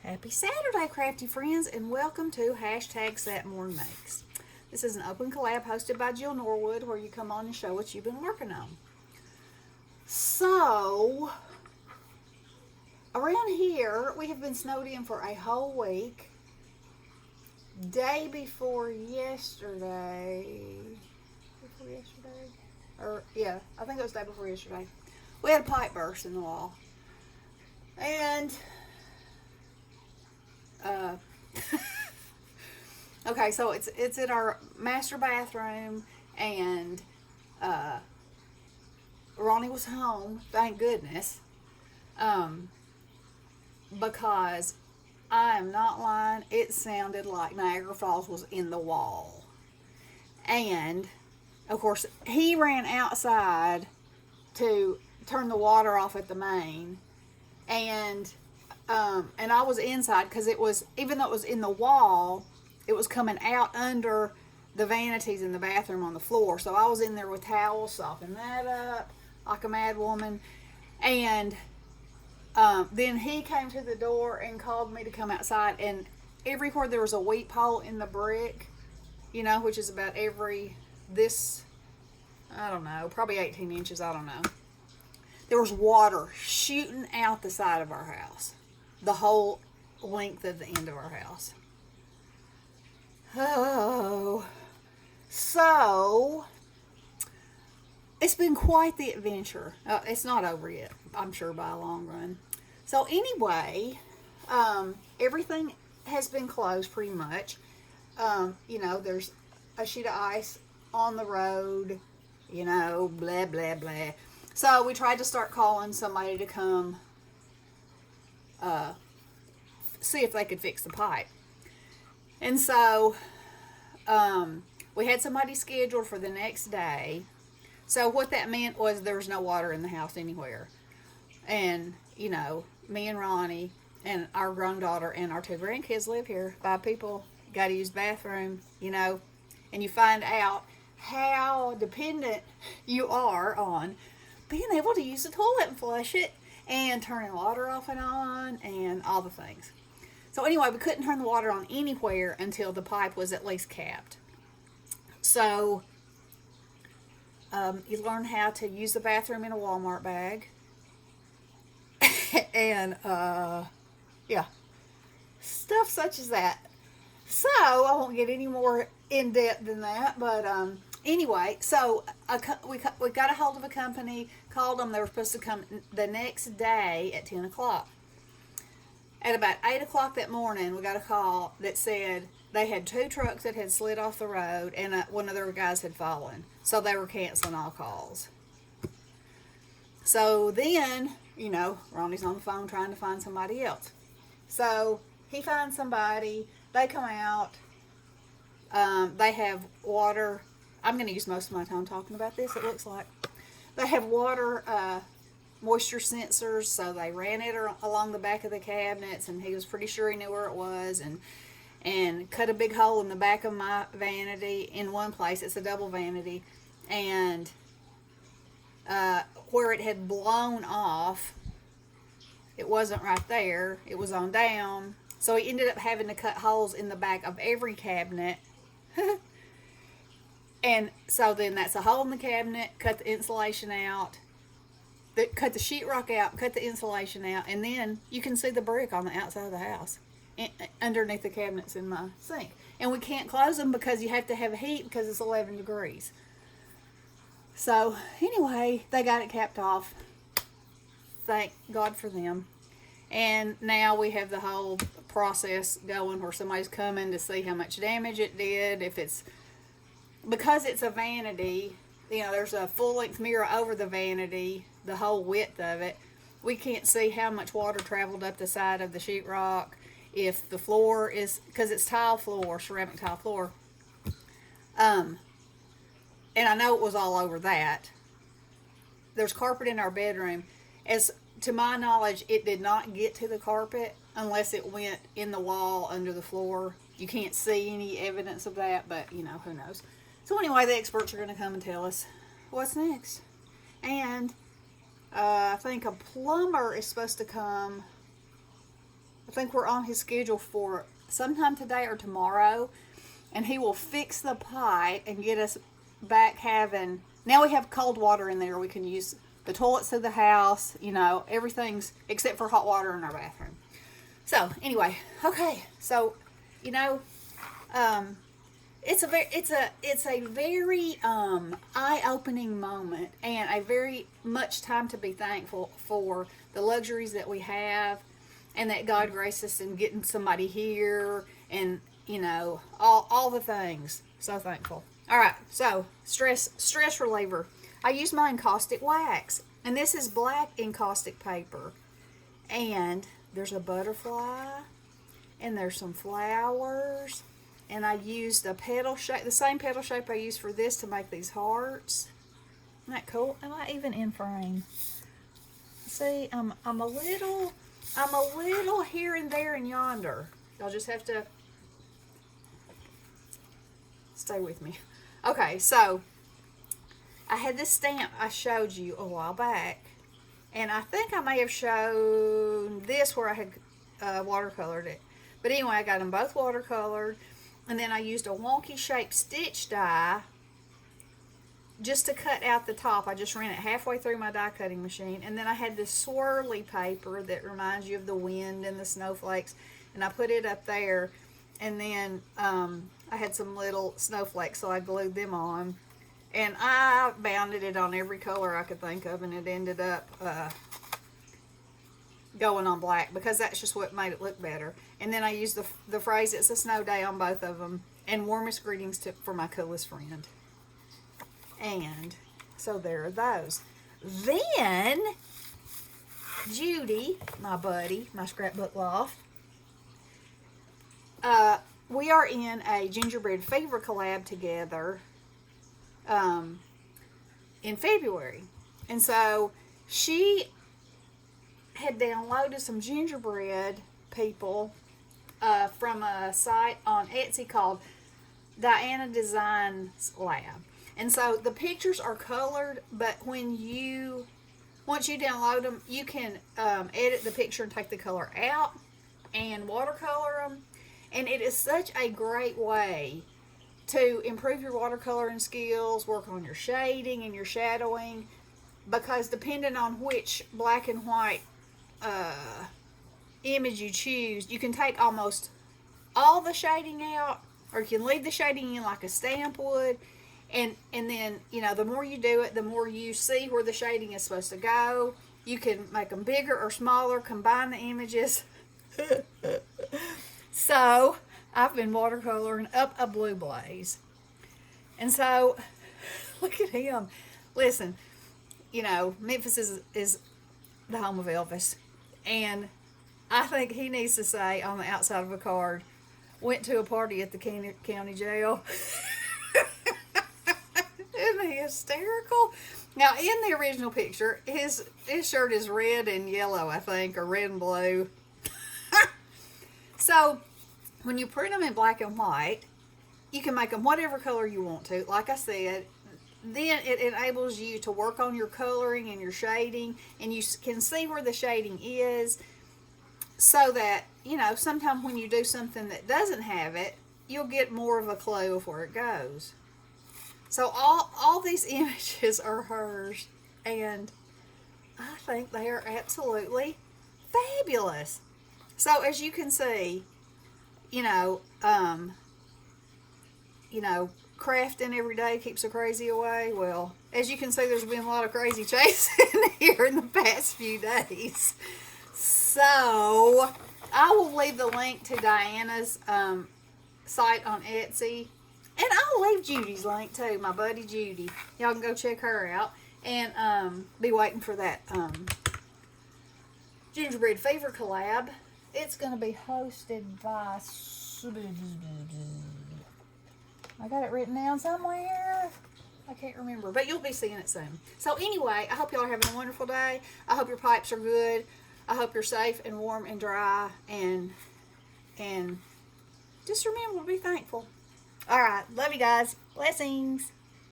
Happy Saturday, Crafty Friends, and welcome to hashtag Sat More Makes. This is an open collab hosted by Jill Norwood where you come on and show what you've been working on. So, around here, we have been snowed in for a whole week. Day before yesterday. I think it was day before yesterday. We had a pipe burst in the wall. And okay, so it's in our master bathroom, and Ronnie was home, thank goodness, because I am not lying, it sounded like Niagara Falls was in the wall. And of course he ran outside to turn the water off at the main, and I was inside because it was, even though it was in the wall, it was coming out under the vanities in the bathroom on the floor. So I was in there with towels, sopping that up like a mad woman. And then he came to the door and called me to come outside. And everywhere there was a weep hole in the brick, which is about I don't know, probably 18 inches, I don't know. There was water shooting out the side of our house. The whole length of the end of our house. Oh. So, it's been quite the adventure. It's not over yet, I'm sure, by a long run. So anyway, everything has been closed pretty much. There's a sheet of ice on the road, blah, blah, blah. So we tried to start calling somebody to come see if they could fix the pipe. And so we had somebody scheduled for the next day. So what that meant was there was no water in the house anywhere. And, me and Ronnie and our grown daughter and our 2 grandkids live here. 5 people, got to use the bathroom, and you find out how dependent you are on being able to use the toilet and flush it and turning water off and on and all the things. So anyway, we couldn't turn the water on anywhere until the pipe was at least capped. So you learn how to use the bathroom in a Walmart bag. And stuff such as that. So I won't get any more in depth than that, but anyway, so we got a hold of a company, called them. They were supposed to come the next day at 10 o'clock. At about 8 o'clock that morning, we got a call that said they had 2 trucks that had slid off the road, and one of their guys had fallen. So they were canceling all calls. So then, Ronnie's on the phone trying to find somebody else. So he finds somebody. They come out. They have water. I'm going to use most of my time talking about this, it looks like. They have water moisture sensors, so they ran it along the back of the cabinets, and he was pretty sure he knew where it was, and cut a big hole in the back of my vanity in one place. It's a double vanity, and where it had blown off, it wasn't right there, it was on down. So he ended up having to cut holes in the back of every cabinet. And so then that's a hole in the cabinet, cut the insulation out, cut the sheetrock out, cut the insulation out, and then you can see the brick on the outside of the house underneath the cabinets in my sink. And we can't close them because you have to have heat because it's 11 degrees. So anyway, they got it capped off. Thank God for them. And now we have the whole process going where somebody's coming to see how much damage it did. Because it's a vanity, there's a full-length mirror over the vanity, the whole width of it. We can't see how much water traveled up the side of the sheetrock. If the floor is, because it's tile floor, ceramic tile floor. And I know it was all over that. There's carpet in our bedroom. As to my knowledge, it did not get to the carpet unless it went in the wall under the floor. You can't see any evidence of that, but who knows. So anyway, the experts are going to come and tell us what's next. And I think a plumber is supposed to come. I think we're on his schedule for sometime today or tomorrow, and he will fix the pipe and get us back having. Now we have cold water in there. We can use the toilets through the house. You know, everything's except for hot water in our bathroom. So anyway, okay. So, you know, it's a very eye-opening moment, and a very much time to be thankful for the luxuries that we have, and that God graced us in getting somebody here, and you know, all the things. So thankful. All right, so stress reliever. I use my encaustic wax, and this is black encaustic paper, and there's a butterfly, and there's some flowers. And I used a petal shape, the same petal shape I used for this to make these hearts. Isn't that cool? Am I even in frame? See, I'm a little here and there and yonder. Y'all just have to stay with me. Okay, so I had this stamp I showed you a while back, and I think I may have shown this where I had watercolored it. But anyway, I got them both watercolored. And then I used a wonky shaped stitch die just to cut out the top. I just ran it halfway through my die cutting machine. And then I had this swirly paper that reminds you of the wind and the snowflakes. And I put it up there. And then I had some little snowflakes, so I glued them on. And I bounded it on every color I could think of. And it ended up going on black because that's just what made it look better. And then I used the phrase "it's a snow day" on both of them, and warmest greetings for my coolest friend. And so there are those. Then Judy, my buddy, my scrapbook loft, we are in a gingerbread fever collab together in February, and so she had downloaded some gingerbread people from a site on Etsy called Diana Designs Lab. And so the pictures are colored, but once you download them, you can edit the picture and take the color out and watercolor them. And it is such a great way to improve your watercoloring skills, work on your shading and your shadowing, because depending on which black and white image you choose, you can take almost all the shading out, or you can leave the shading in like a stamp would, and then, you know, the more you do it, the more you see where the shading is supposed to go. You can make them bigger or smaller, combine the images. So I've been watercoloring up a blue blaze, and so look at him. Listen, you know, Memphis is the home of Elvis. And I think he needs to say on the outside of a card, went to a party at the county jail. Isn't he hysterical? Now, in the original picture, his shirt is red and yellow, I think, or red and blue. So, when you print them in black and white, you can make them whatever color you want to. Like I said, then it enables you to work on your coloring and your shading, and you can see where the shading is, so that, you know, sometimes when you do something that doesn't have it, you'll get more of a clue of where it goes. So all these images are hers, and I think they are absolutely fabulous. So as you can see, you know, crafting every day keeps the crazy away. Well, as you can see, there's been a lot of crazy chasing here in the past few days. So I will leave the link to Diana's site on Etsy, and I'll leave Judy's link too, my buddy Judy. Y'all can go check her out, and be waiting for that Gingerbread Fever collab. It's going to be hosted by... I got it written down somewhere. I can't remember, but you'll be seeing it soon. So anyway, I hope y'all are having a wonderful day. I hope your pipes are good. I hope you're safe and warm and dry, and just remember to be thankful. All right, love you guys. Blessings.